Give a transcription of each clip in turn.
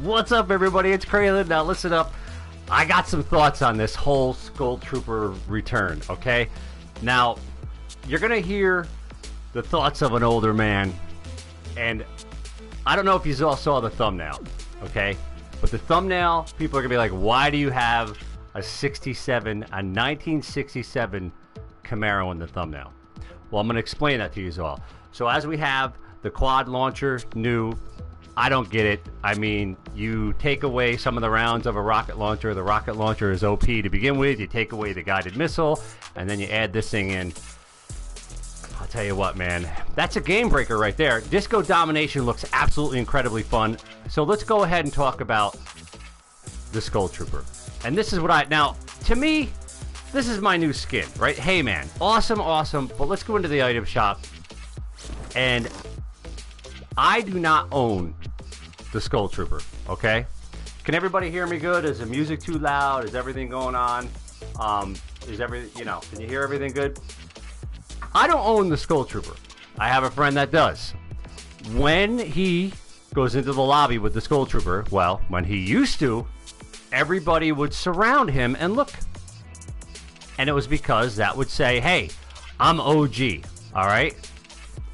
What's up, everybody? It's Cralin. Now, listen up. I got some thoughts on this whole Ghoul Trooper return, okay? Now, you're going to hear the thoughts of an older man, and I don't know if you all saw the thumbnail, okay? But the thumbnail, people are going to be like, why do you have a 1967 Camaro in the thumbnail? Well, I'm going to explain that to you all. So as we have the quad launcher, new, I don't get it. I mean, you take away some of the rounds of a rocket launcher. The rocket launcher is OP to begin with. You take away the guided missile, and then you add this thing in. I'll tell you what, man. That's a game breaker right there. Disco Domination looks absolutely incredibly fun. So let's go ahead and talk about the Ghoul Trooper. And this is what now, to me, this is my new skin, right? Hey, man. Awesome, awesome. But let's go into the item shop. And I do not own the Ghoul Trooper, okay? Can everybody hear me good? Is the music too loud? Is everything going on? Can you hear everything good? I don't own the Ghoul Trooper. I have a friend that does. When he goes into the lobby with the Ghoul Trooper, well, when he used to, everybody would surround him and look. And it was because that would say, hey, I'm OG, all right?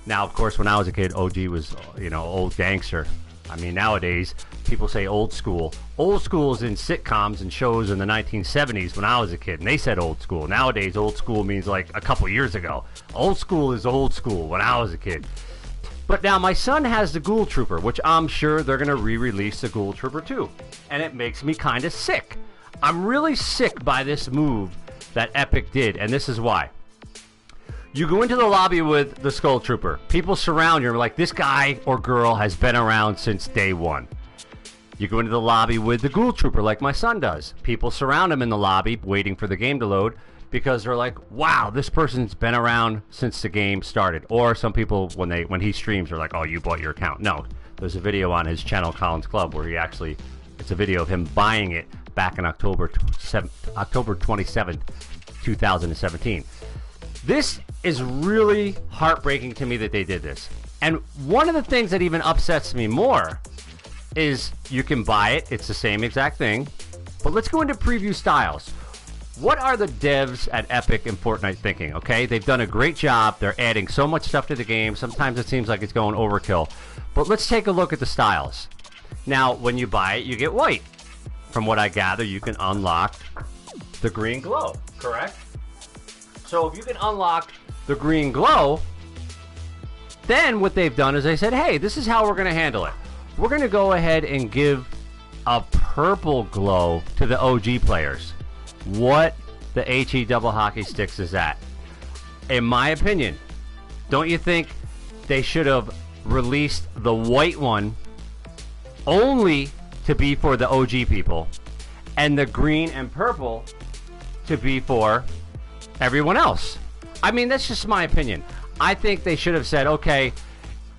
Now, of course, when I was a kid, OG was, old gangster. I mean, nowadays, people say old school. Old school is in sitcoms and shows in the 1970s when I was a kid, and they said old school. Nowadays, old school means like a couple years ago. Old school is old school when I was a kid. But now my son has the Ghoul Trooper, which I'm sure they're going to re-release the Ghoul Trooper too. And it makes me kind of sick. I'm really sick by this move that Epic did, and this is why. You go into the lobby with the Ghoul Trooper. People surround you and are like, this guy or girl has been around since day one. You go into the lobby with the Ghoul Trooper like my son does. People surround him in the lobby waiting for the game to load because they're like, wow, this person's been around since the game started. Or some people, when he streams, are like, oh, you bought your account. No, there's a video on his channel, ColinsClub, where it's a video of him buying it back in October 27th, 2017. This is really heartbreaking to me that they did this. And one of the things that even upsets me more is you can buy it. It's the same exact thing. But let's go into preview styles. What are the devs at Epic and Fortnite thinking? Okay, they've done a great job. They're adding so much stuff to the game. Sometimes it seems like it's going overkill. But let's take a look at the styles. Now, when you buy it, you get white. From what I gather, you can unlock the green glow, correct? So if you can unlock the green glow, then what they've done is they said, hey, this is how we're going to handle it. We're going to go ahead and give a purple glow to the OG players. What the HE double hockey sticks is that? In my opinion, don't you think they should have released the white one only to be for the OG people and the green and purple to be for everyone else? I mean, that's just my opinion. I think they should have said, okay,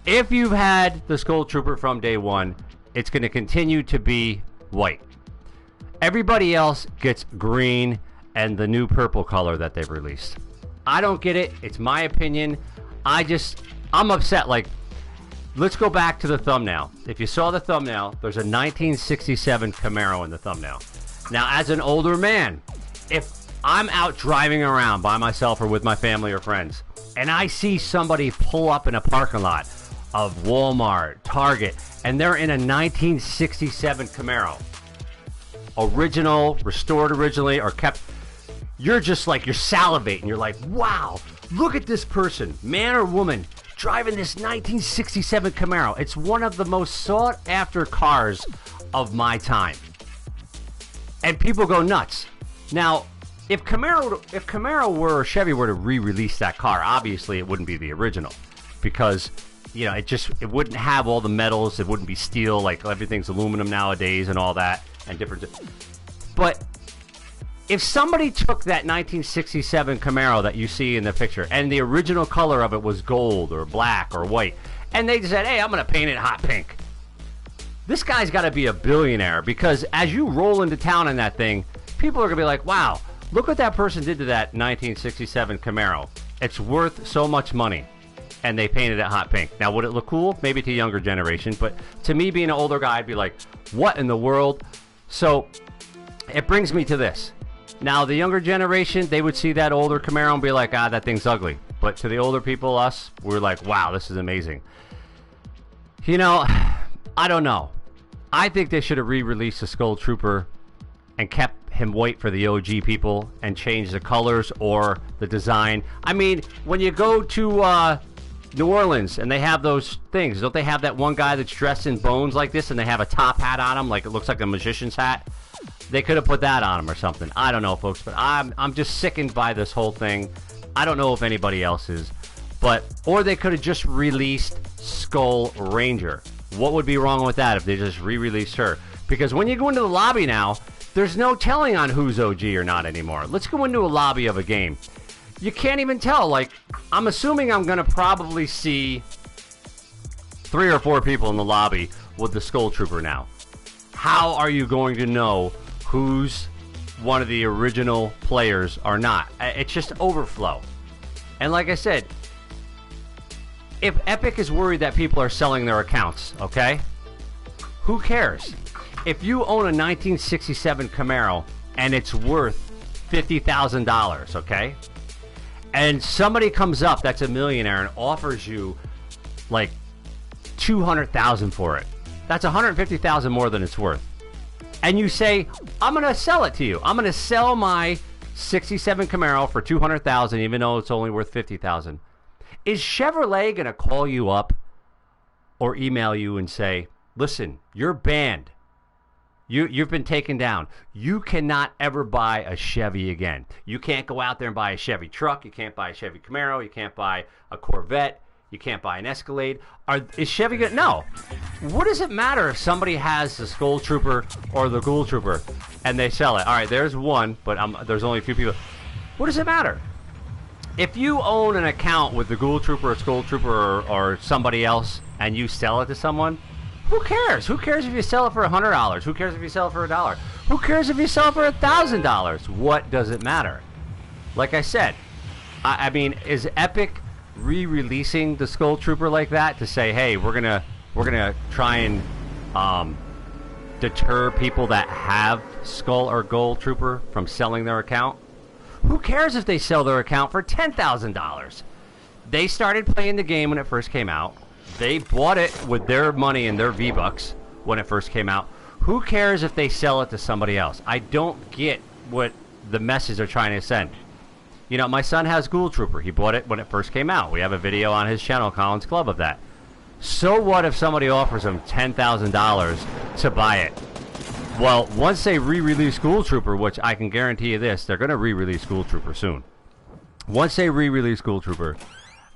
if you've had the Ghoul Trooper from day one, it's going to continue to be white. Everybody else gets green and the new purple color that they've released. I don't get it. It's my opinion. I'm upset. Like, let's go back to the thumbnail. If you saw the thumbnail, there's a 1967 Camaro in the thumbnail. Now, as an older man, if I'm out driving around by myself or with my family or friends, and I see somebody pull up in a parking lot of Walmart, Target, and they're in a 1967 Camaro, original, restored originally, or kept, you're just like, you're salivating. You're like, wow, look at this person, man or woman, driving this 1967 Camaro. It's one of the most sought after cars of my time. And people go nuts. Now, if Camaro or Chevy were to re-release that car, obviously it wouldn't be the original, because it wouldn't have all the metals. It wouldn't be steel, like everything's aluminum nowadays and all that, and different. But if somebody took that 1967 Camaro that you see in the picture, and the original color of it was gold or black or white, and they said, hey, I'm going to paint it hot pink, this guy's got to be a billionaire, because as you roll into town in that thing, people are going to be like, wow, look what that person did to that 1967 Camaro. It's worth so much money. and they painted it hot pink. Now, would it look cool? Maybe to younger generation, but to me, being an older guy, I'd be like, what in the world? So it brings me to this. Now, the younger generation, they would see that older Camaro and be like, ah, that thing's ugly. But to the older people, us, we're like, wow, this is amazing. You know, I don't know. I think they should have re-released the Ghoul Trooper and kept him white for the OG people and changed the colors or the design. I mean, when you go to New Orleans and they have those things, don't they have that one guy that's dressed in bones like this and they have a top hat on him, like it looks like a magician's hat? They could have put that on him or something. I don't know, folks, but I'm just sickened by this whole thing. I don't know if anybody else is, but or they could have just released Skull Ranger. What would be wrong with that if they just re-released her? Because when you go into the lobby now, there's no telling on who's OG or not anymore. Let's go into a lobby of a game. You can't even tell. Like, I'm assuming I'm going to probably see 3 or 4 people in the lobby with the Ghoul Trooper now. How are you going to know who's one of the original players or not? It's just overflow. And like I said, if Epic is worried that people are selling their accounts, okay, who cares? If you own a 1967 Camaro and it's worth $50,000, okay, and somebody comes up that's a millionaire and offers you like $200,000 for it, that's $150,000 more than it's worth, and you say, I'm gonna sell it to you, I'm gonna sell my 67 Camaro for $200,000 even though it's only worth $50,000. Is Chevrolet gonna call you up or email you and say, listen, you're banned, you've been taken down, you cannot ever buy a Chevy again, you can't go out there and buy a Chevy truck, you can't buy a Chevy Camaro, you can't buy a Corvette, you can't buy an Escalade? Is Chevy gonna? No. What does it matter if somebody has the Ghoul Trooper or the Ghoul Trooper and they sell it? All right, there's one, but there's only a few people. What does it matter? If you own an account with the Ghoul Trooper or Ghoul Trooper or somebody else and you sell it to someone, who cares? Who cares if you sell it for $100? Who cares if you sell it for $1? Who cares if you sell it for $1,000? What does it matter? Like I said, I mean, is Epic re-releasing the Ghoul Trooper like that to say, hey, we're gonna try and deter people that have Skull or Ghoul Trooper from selling their account? Who cares if they sell their account for $10,000? They started playing the game when it first came out. They bought it with their money and their V-Bucks when it first came out. Who cares if they sell it to somebody else? I don't get what the message they're trying to send. You know, my son has Ghoul Trooper. He bought it when it first came out. We have a video on his channel, ColinsClub, of that. So what if somebody offers him $10,000 to buy it? Well, once they re-release Ghoul Trooper, which I can guarantee you this, they're going to re-release Ghoul Trooper soon. Once they re-release Ghoul Trooper,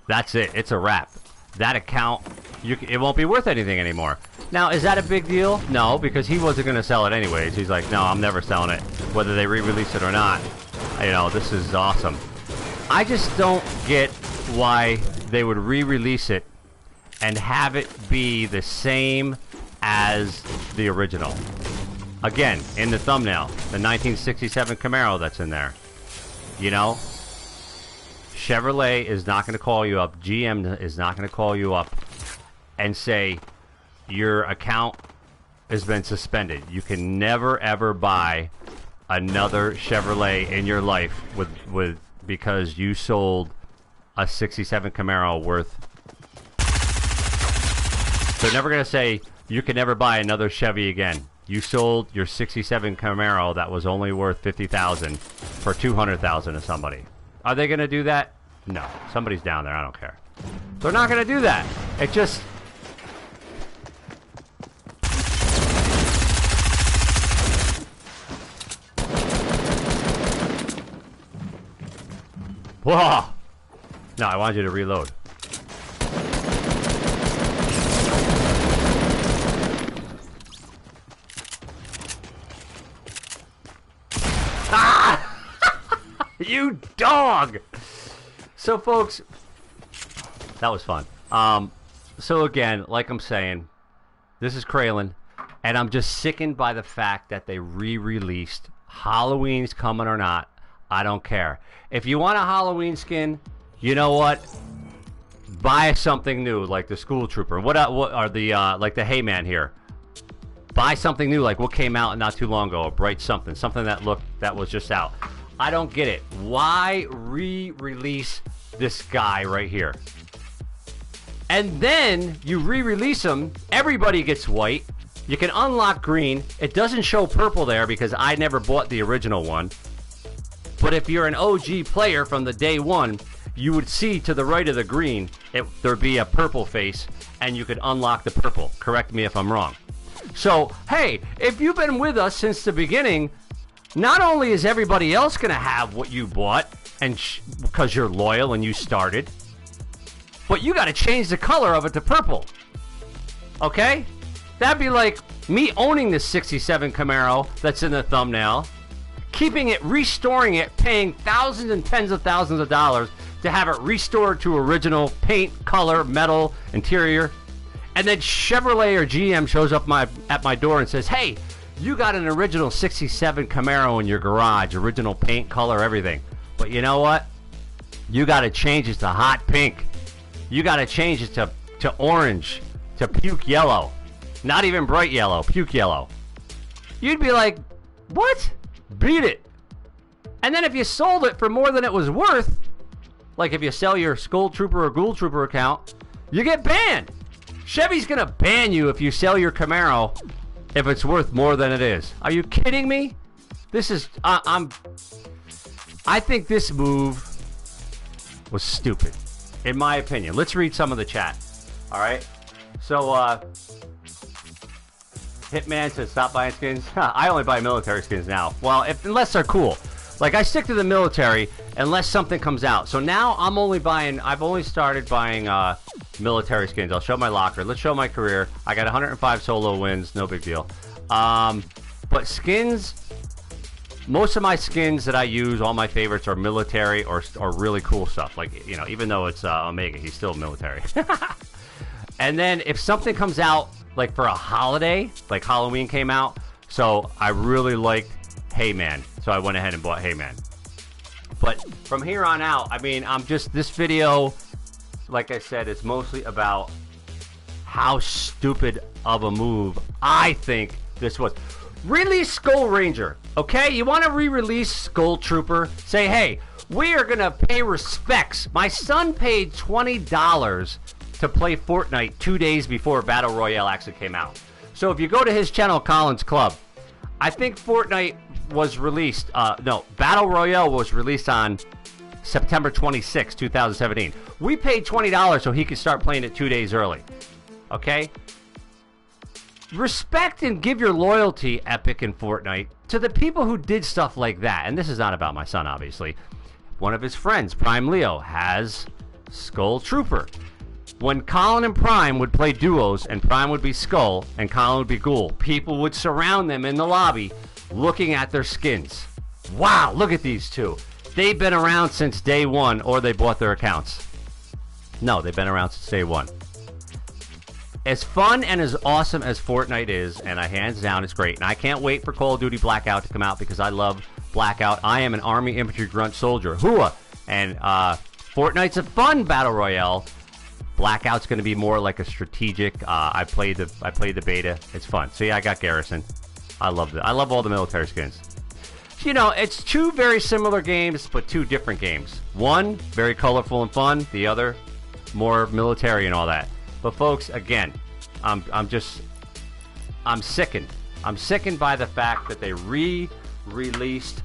that's it. It's a wrap. That account, it won't be worth anything anymore. Now, is that a big deal? No, because he wasn't going to sell it anyways. He's like, no, I'm never selling it, whether they re-release it or not. You know, this is awesome. I just don't get why they would re-release it and have it be the same as the original. Again, in the thumbnail, the 1967 Camaro that's in there. You know, Chevrolet is not going to call you up, GM is not going to call you up and say your account has been suspended. You can never ever buy another Chevrolet in your life with because you sold a 67 Camaro worth. They're never going to say you can never buy another Chevy again. You sold your 67 Camaro that was only worth $50,000 for $200,000 to somebody. Are they going to do that? No. Somebody's down there. I don't care. They're not going to do that. It just... Whoa! No, I wanted you to reload. Ah! You dog! So, folks, that was fun. So again, like I'm saying, this is Cralin, and I'm just sickened by the fact that they re-released Halloween's coming or not. I don't care. If you want a Halloween skin, you know what? buy something new, like the Ghoul Trooper. What are the like the Heyman here? Buy something new, like what came out not too long ago, a bright something that was just out. I don't get it. Why re-release this guy right here? And then you re-release him, everybody gets white. You can unlock green. It doesn't show purple there because I never bought the original one. But if you're an OG player from the day one, you would see to the right of the green, there'd be a purple face, and you could unlock the purple. Correct me if I'm wrong. So, hey, if you've been with us since the beginning, not only is everybody else going to have what you bought, and because you're loyal and you started, but you got to change the color of it to purple. Okay? That'd be like me owning this 67 Camaro that's in the thumbnail, keeping it, restoring it, paying thousands and tens of thousands of dollars to have it restored to original paint, color, metal, interior, and then Chevrolet or GM shows up at my door and says, hey, you got an original 67 Camaro in your garage, original paint, color, everything. But you know what? You got to change it to hot pink. You got to change it to orange, to puke yellow. Not even bright yellow, puke yellow. You'd be like, what? Beat it. And then if you sold it for more than it was worth, like if you sell your Ghoul Trooper or Ghoul Trooper account, you get banned. Chevy's going to ban you if you sell your Camaro if it's worth more than it is. Are you kidding me? This is, I think this move was stupid, in my opinion. Let's read some of the chat. All right. So, Hitman says, stop buying skins. I only buy military skins now. Well, unless they're cool. Like, I stick to the military unless something comes out. So now I've only started buying military skins. I'll show my locker. Let's show my career. I got 105 solo wins. No big deal. But skins, most of my skins that I use, all my favorites are military or really cool stuff. Like, you know, even though it's Omega, he's still military. And then if something comes out, like for a holiday, like Halloween came out, so I really liked Heyman. So I went ahead and bought Heyman. But from here on out, I mean, this video, like I said, is mostly about how stupid of a move I think this was. Release Skull Ranger, okay? You want to re-release Skull Trooper? Say, hey, we are going to pay respects. My son paid $20 to play Fortnite 2 days before Battle Royale actually came out. So if you go to his channel, ColinsClub, I think Fortnite was released, Battle Royale was released on September 26, 2017. We paid $20 so he could start playing it 2 days early. Okay? Respect and give your loyalty, Epic and Fortnite, to the people who did stuff like that. And this is not about my son, obviously. One of his friends, Prime Leo, has Skull Trooper. When Colin and Prime would play duos, and Prime would be Skull, and Colin would be Ghoul, people would surround them in the lobby looking at their skins. Wow, look at these two. They've been around since day one, or they bought their accounts. No, they've been around since day one. As fun and as awesome as Fortnite is, and hands down, it's great. And I can't wait for Call of Duty Blackout to come out because I love Blackout. I am an Army Infantry Grunt Soldier. Hooah! And Fortnite's a fun battle royale. Blackout's going to be more like a strategic. I played the beta. It's fun. See, I got Garrison. I love it. I love all the military skins. You know, it's two very similar games, but two different games. One, very colorful and fun. The other, more military and all that. But folks, again, I'm sickened. I'm sickened by the fact that they re-released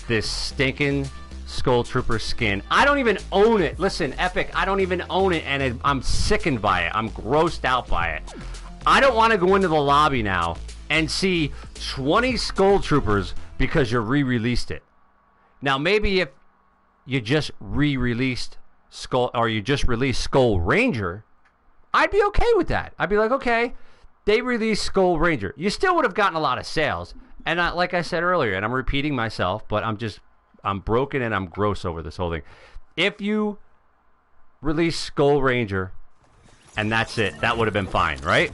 this stinking Skull Trooper skin. I don't even own it. Listen, Epic, I don't even own it, and I'm sickened by it. I'm grossed out by it. I don't want to go into the lobby now and see 20 Skull Troopers because you re-released it. Now, maybe if you just re-released Skull, or you just released Skull Ranger, I'd be okay with that. I'd be like, okay, they released Skull Ranger. You still would have gotten a lot of sales. And like I said earlier, and I'm repeating myself, but I'm broken and I'm gross over this whole thing. If you release Skull Ranger and that's it, that would have been fine, right?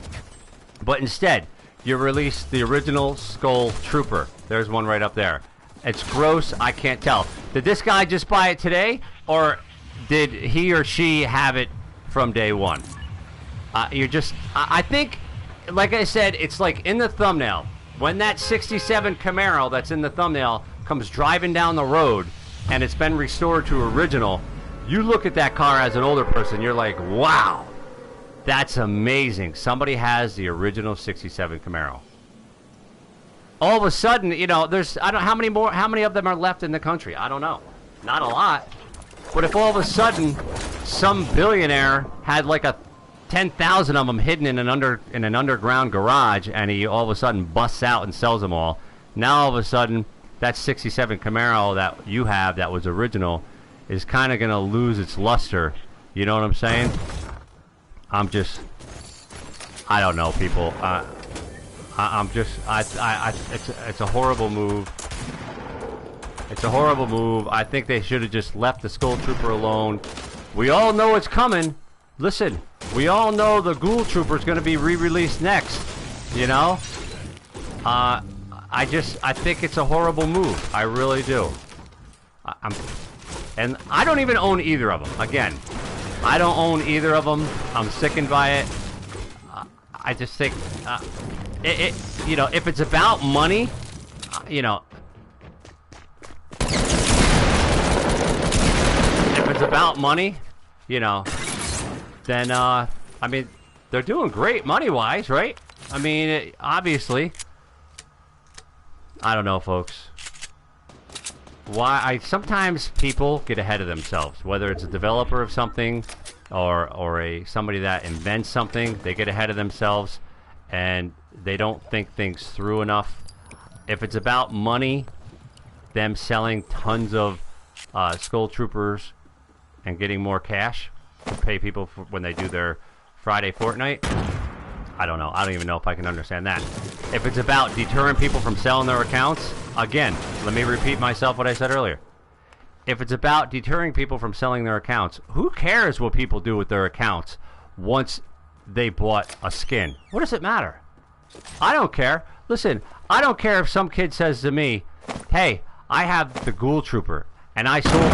But instead, you release the original Skull Trooper. There's one right up there. It's gross. I can't tell. Did this guy just buy it today, or did he or she have it from day one. I think, like I said, it's like in the thumbnail. When that 67 Camaro that's in the thumbnail comes driving down the road and it's been restored to original, you look at that car as an older person, you're like, wow, that's amazing. Somebody has the original 67 Camaro. All of a sudden, you know, there's, I don't know, how many of them are left in the country? I don't know. Not a lot. But if all of a sudden some billionaire had like 10,000 of them hidden in an underground garage, and he all of a sudden busts out and sells them all, now all of a sudden that 67 Camaro that you have that was original is kind of going to lose its luster. You know what I'm saying? I don't know, people. It's a horrible move. It's a horrible move. I think they should have just left the Ghoul Trooper alone. We all know it's coming. Listen, we all know the Ghoul Trooper is going to be re-released next. You know? I think it's a horrible move. I really do. And I don't even own either of them. Again, I don't own either of them. I'm sickened by it. I just think, you know, if it's about money, you know, if it's about money, you know, then, I mean, they're doing great money-wise, right? I mean, obviously. I don't know, folks. Sometimes people get ahead of themselves, whether it's a developer of something or somebody that invents something. They get ahead of themselves and they don't think things through enough. If it's about money, them selling tons of Ghoul Troopers and getting more cash to pay people for when they do their Friday Fortnite, I don't know. I don't even know if I can understand that. If it's about deterring people from selling their accounts, again, let me repeat myself what I said earlier. If it's about deterring people from selling their accounts, who cares what people do with their accounts once they bought a skin? What does it matter? I don't care. Listen, I don't care if some kid says to me, hey, I have the Ghoul Trooper and I sold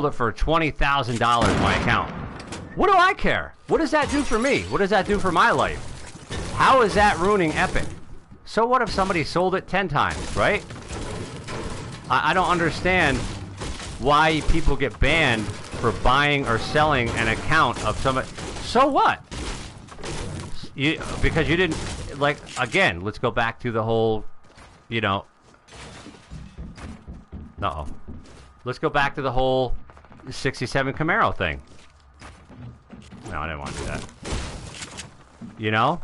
it for $20,000 in my account. What do I care? What does that do for me? What does that do for my life? How is that ruining Epic? So what if somebody sold it 10 times, right? I don't understand why people get banned for buying or selling an account of somebody. So what? Because you didn't, like, again, let's go back to the whole, you know, let's go back to the whole 67 Camaro thing. No, I didn't want to do that. You know?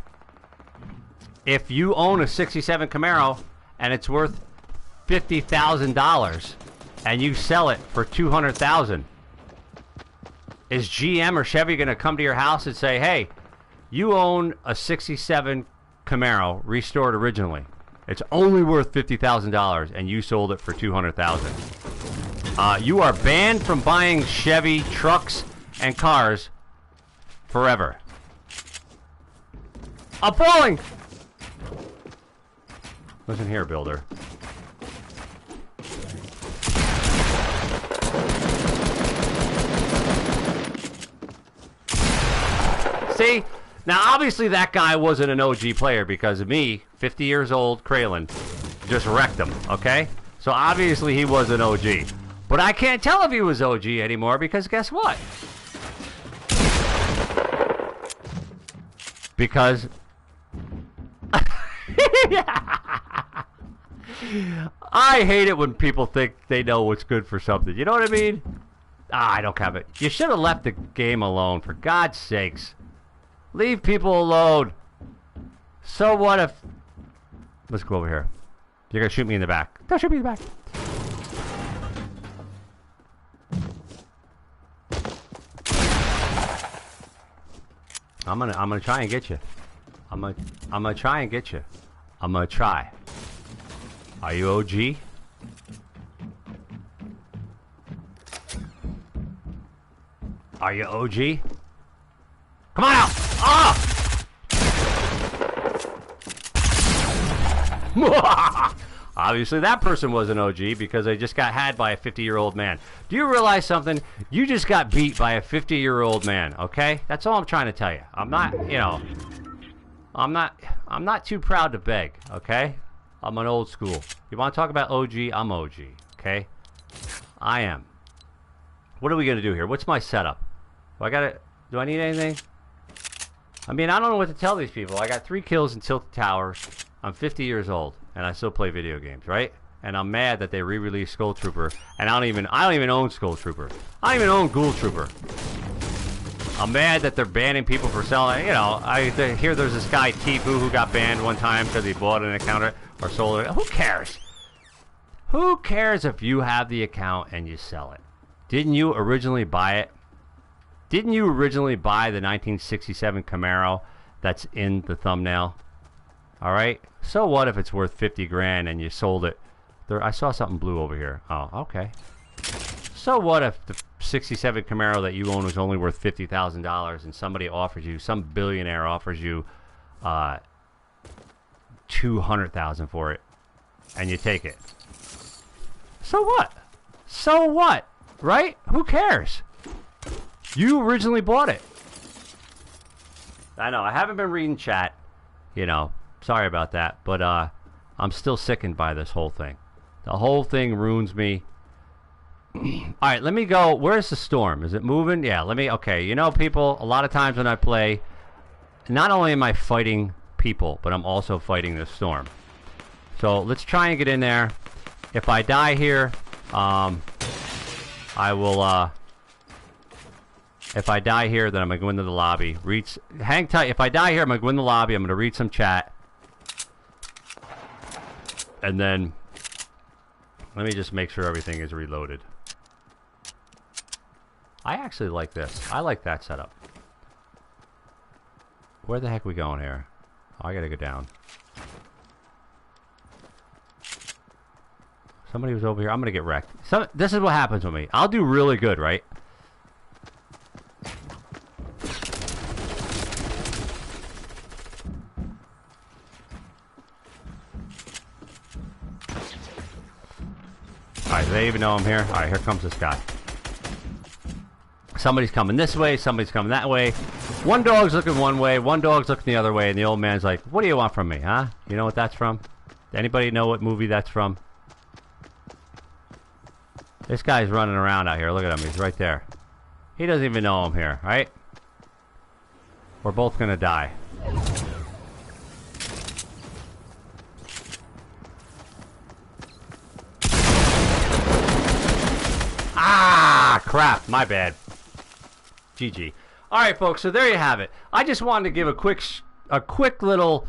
If you own a 67 Camaro and it's worth $50,000 and you sell it for $200,000, is GM or Chevy going to come to your house and say, hey, you own a 67 Camaro restored originally. It's only worth $50,000 and you sold it for $200,000. You are banned from buying Chevy trucks and cars forever. I'm falling! Listen here, builder. See? Now, obviously that guy wasn't an OG player because of me, 50 years old, Cralin, just wrecked him, okay? So obviously he was an OG. But I can't tell if he was OG anymore because guess what? Because I hate it when people think they know what's good for something. You know what I mean? I don't have it. You should have left the game alone, for God's sakes. Leave people alone. So what if... Let's go over here. You're going to shoot me in the back. Don't shoot me in the back. I'm gonna try and get you. I'm gonna try and get you. I'm gonna try. Are you OG? Are you OG? Come on out! Ah! Obviously, that person was an OG because they just got had by a 50-year-old man. Do you realize something? You just got beat by a 50-year-old man, okay? That's all I'm trying to tell you. I'm not, you know, I'm not too proud to beg, okay? I'm an old school. You want to talk about OG? I'm OG, okay? I am. What are we going to do here? What's my setup? Do I need anything? I mean, I don't know what to tell these people. I got 3 kills in Tilted Towers. I'm 50 years old, and I still play video games, right? And I'm mad that they re-released Ghoul Trooper, and I don't even own Ghoul Trooper. I don't even own Ghoul Trooper. I'm mad that they're banning people for selling. You know, I hear there's this guy Tifu who got banned one time because he bought an account or sold it. Who cares? Who cares if you have the account and you sell it? Didn't you originally buy it? Didn't you originally buy the 1967 Camaro that's in the thumbnail? All right. So what if it's worth 50 grand and you sold it? I saw something blue over here. Oh, okay. So what if the 67 Camaro that you own was only worth $50,000 and somebody offers you, some billionaire offers you $200,000 for it, and you take it? So what? So what? Right? Who cares? You originally bought it. I know, I haven't been reading chat. You know, sorry about that. But I'm still sickened by this whole thing. The whole thing ruins me. Alright, let me go. Where's the storm? Is it moving? Yeah, okay, you know, people, a lot of times when I play, not only am I fighting people, but I'm also fighting the storm. So let's try and get in there. If I die here, I will, if I die here, then I'm going to go into the lobby. Hang tight. If I die here, I'm going to go in the lobby. I'm going to read some chat. And then, let me just make sure everything is reloaded. I actually like this. I like that setup. Where the heck are we going here? Oh, I got to go down. Somebody was over here. I'm going to get wrecked. This is what happens with me. I'll do really good, right? Alright, do they even know I'm here? Alright, here comes this guy. Somebody's coming this way, somebody's coming that way. One dog's looking one way, one dog's looking the other way, and the old man's like, what do you want from me, huh? You know what that's from? Anybody know what movie that's from? This guy's running around out here. Look at him. He's right there. He doesn't even know I'm here, right? We're both gonna die. Ah, crap. My bad. GG. Alright, folks, so there you have it. I just wanted to give a quick little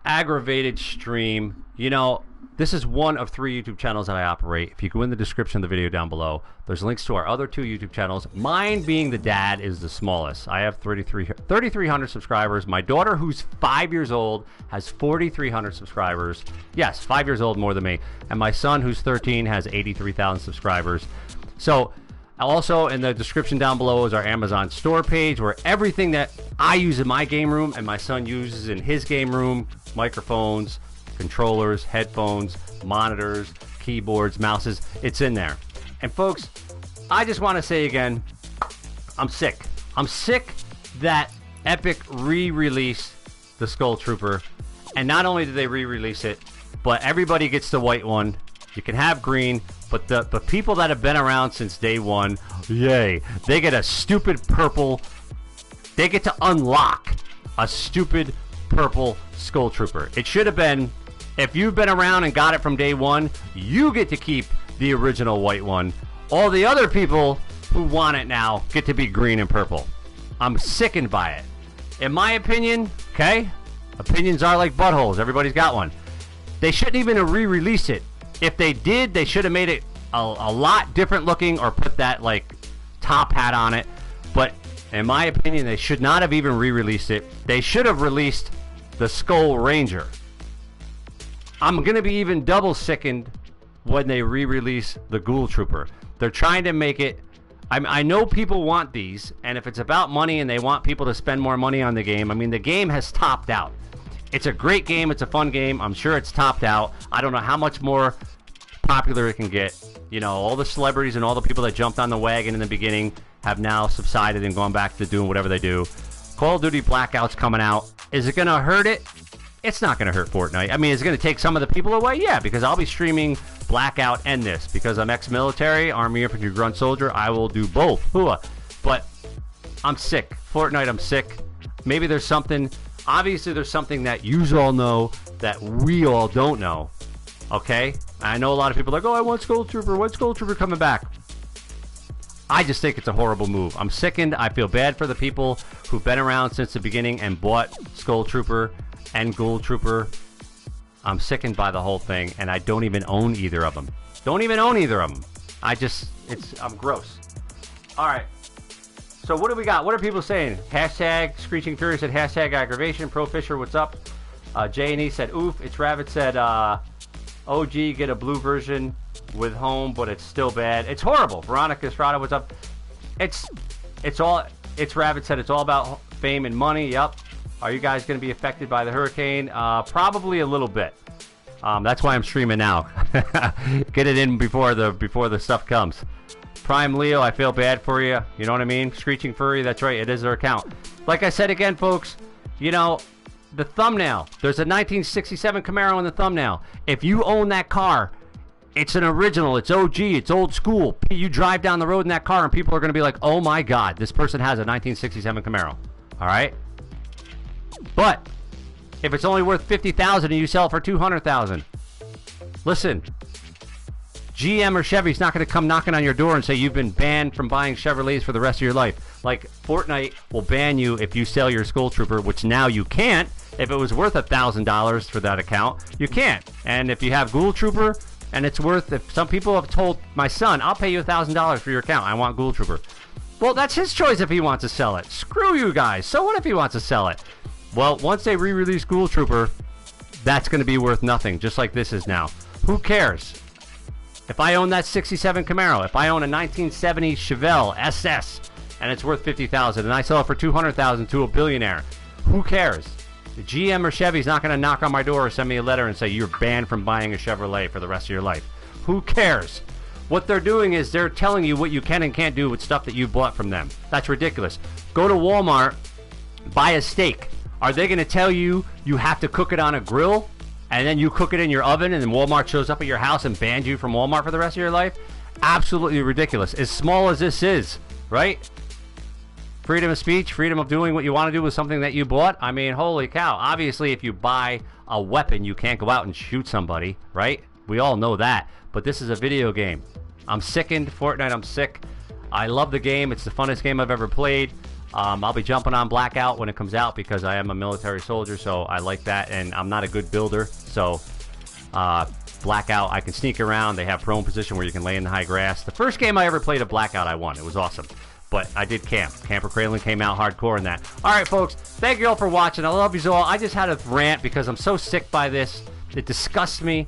aggravated stream. You know, this is one of 3 YouTube channels that I operate. If you go in the description of the video down below, there's links to our other 2 YouTube channels. Mine, being the dad, is the smallest. I have 3,300 subscribers. My daughter, who's 5 years old, has 4,300 subscribers. Yes, 5 years old, more than me. And my son, who's 13, has 83,000 subscribers. So, also in the description down below is our Amazon store page, where everything that I use in my game room and my son uses in his game room, microphones, controllers, headphones, monitors, keyboards, mouses, it's in there. And folks, I just want to say again, I'm sick. I'm sick that Epic re-released the Ghoul Trooper. And not only did they re-release it, but everybody gets the white one. You can have green, but the people that have been around since day one, yay, they get a stupid purple. They get to unlock a stupid purple Ghoul Trooper. It should have been, if you've been around and got it from day one, you get to keep the original white one. All the other people who want it now get to be green and purple. I'm sickened by it. In my opinion, okay, opinions are like buttholes. Everybody's got one. They shouldn't even have re-released it. If they did, they should have made it a lot different looking, or put that like top hat on it. But in my opinion, they should not have even re-released it. They should have released the Skull Ranger. I'm gonna be even double sickened when they re-release the Ghoul Trooper. They're trying to make it, I know people want these, and if it's about money and they want people to spend more money on the game, I mean, the game has topped out. It's a great game. It's a fun game. I'm sure it's topped out. I don't know how much more popular it can get. You know, all the celebrities and all the people that jumped on the wagon in the beginning have now subsided and gone back to doing whatever they do. Call of Duty Blackout's coming out. Is it going to hurt it? It's not going to hurt Fortnite. I mean, is it going to take some of the people away? Yeah, because I'll be streaming Blackout and this. Because I'm ex-military, Army Infantry Grunt Soldier, I will do both. Hooah. But I'm sick. Fortnite, I'm sick. Maybe there's something... Obviously, there's something that you all know that we all don't know. Okay? I know a lot of people are like, oh, I want Ghoul Trooper. When's Ghoul Trooper coming back? I just think it's a horrible move. I'm sickened. I feel bad for the people who've been around since the beginning and bought Ghoul Trooper and Ghoul Trooper. I'm sickened by the whole thing, and I don't even own either of them. Don't even own either of them. I'm gross. All right. So what do we got? What are people saying? Hashtag Screeching Fury said hashtag aggravation. Pro Fisher, what's up? J&E said oof. It's Rabbit said OG, get a blue version with home, but it's still bad. It's horrible. Veronica Estrada, what's up? It's Rabbit said it's all about fame and money. Yep. Are you guys going to be affected by the hurricane? Probably a little bit. That's why I'm streaming now. Get it in before the stuff comes. Prime Leo, I feel bad for you. You know what I mean? Screeching Furry, that's right. It is their account. Like I said again, folks, you know, the thumbnail. There's a 1967 Camaro in the thumbnail. If you own that car, it's an original. It's OG. It's old school. You drive down the road in that car, and people are going to be like, oh, my God, this person has a 1967 Camaro. All right? But if it's only worth $50,000 and you sell it for $200,000, listen, GM or Chevy's not going to come knocking on your door and say you've been banned from buying Chevrolets for the rest of your life. Like, Fortnite will ban you if you sell your Ghoul Trooper, which now you can't. If it was worth $1,000 for that account, you can't. And if you have Ghoul Trooper and it's worth, if some people have told my son, I'll pay you $1,000 for your account, I want Ghoul Trooper. Well, that's his choice if he wants to sell it. Screw you guys. So what if he wants to sell it? Well, once they re-release Ghoul Trooper, that's going to be worth nothing, just like this is now. Who cares? If I own that 67 Camaro, if I own a 1970 Chevelle SS, and it's worth $50,000, and I sell it for $200,000 to a billionaire, who cares? The GM or Chevy's not going to knock on my door or send me a letter and say you're banned from buying a Chevrolet for the rest of your life. Who cares? What they're doing is they're telling you what you can and can't do with stuff that you bought from them. That's ridiculous. Go to Walmart, buy a steak. Are they going to tell you you have to cook it on a grill? And then you cook it in your oven and then Walmart shows up at your house and bans you from Walmart for the rest of your life? Absolutely ridiculous. As small as this is, right? Freedom of speech, freedom of doing what you want to do with something that you bought. I mean, holy cow. Obviously, if you buy a weapon, you can't go out and shoot somebody, right? We all know that. But this is a video game. I'm sickened. Fortnite, I'm sick. I love the game. It's the funnest game I've ever played. I'll be jumping on Blackout when it comes out because I am a military soldier, so I like that, and I'm not a good builder, so Blackout, I can sneak around. They have prone position where you can lay in the high grass. The first game I ever played of Blackout, I won. It was awesome, but I did camp. Camper Cralin came out hardcore in that. All right, folks, thank you all for watching. I love you all. I just had a rant because I'm so sick by this. It disgusts me.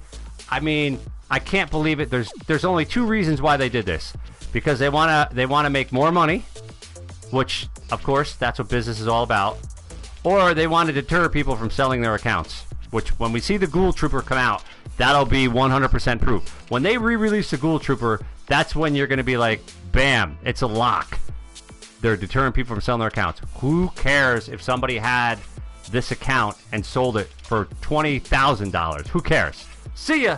I mean, I can't believe it. There's only two reasons why they did this. Because they wanna make more money, which, of course, that's what business is all about. Or they want to deter people from selling their accounts, which when we see the Ghoul Trooper come out, that'll be 100% proof. When they re-release the Ghoul Trooper, that's when you're going to be like, bam, it's a lock. They're deterring people from selling their accounts. Who cares if somebody had this account and sold it for $20,000? Who cares? See ya!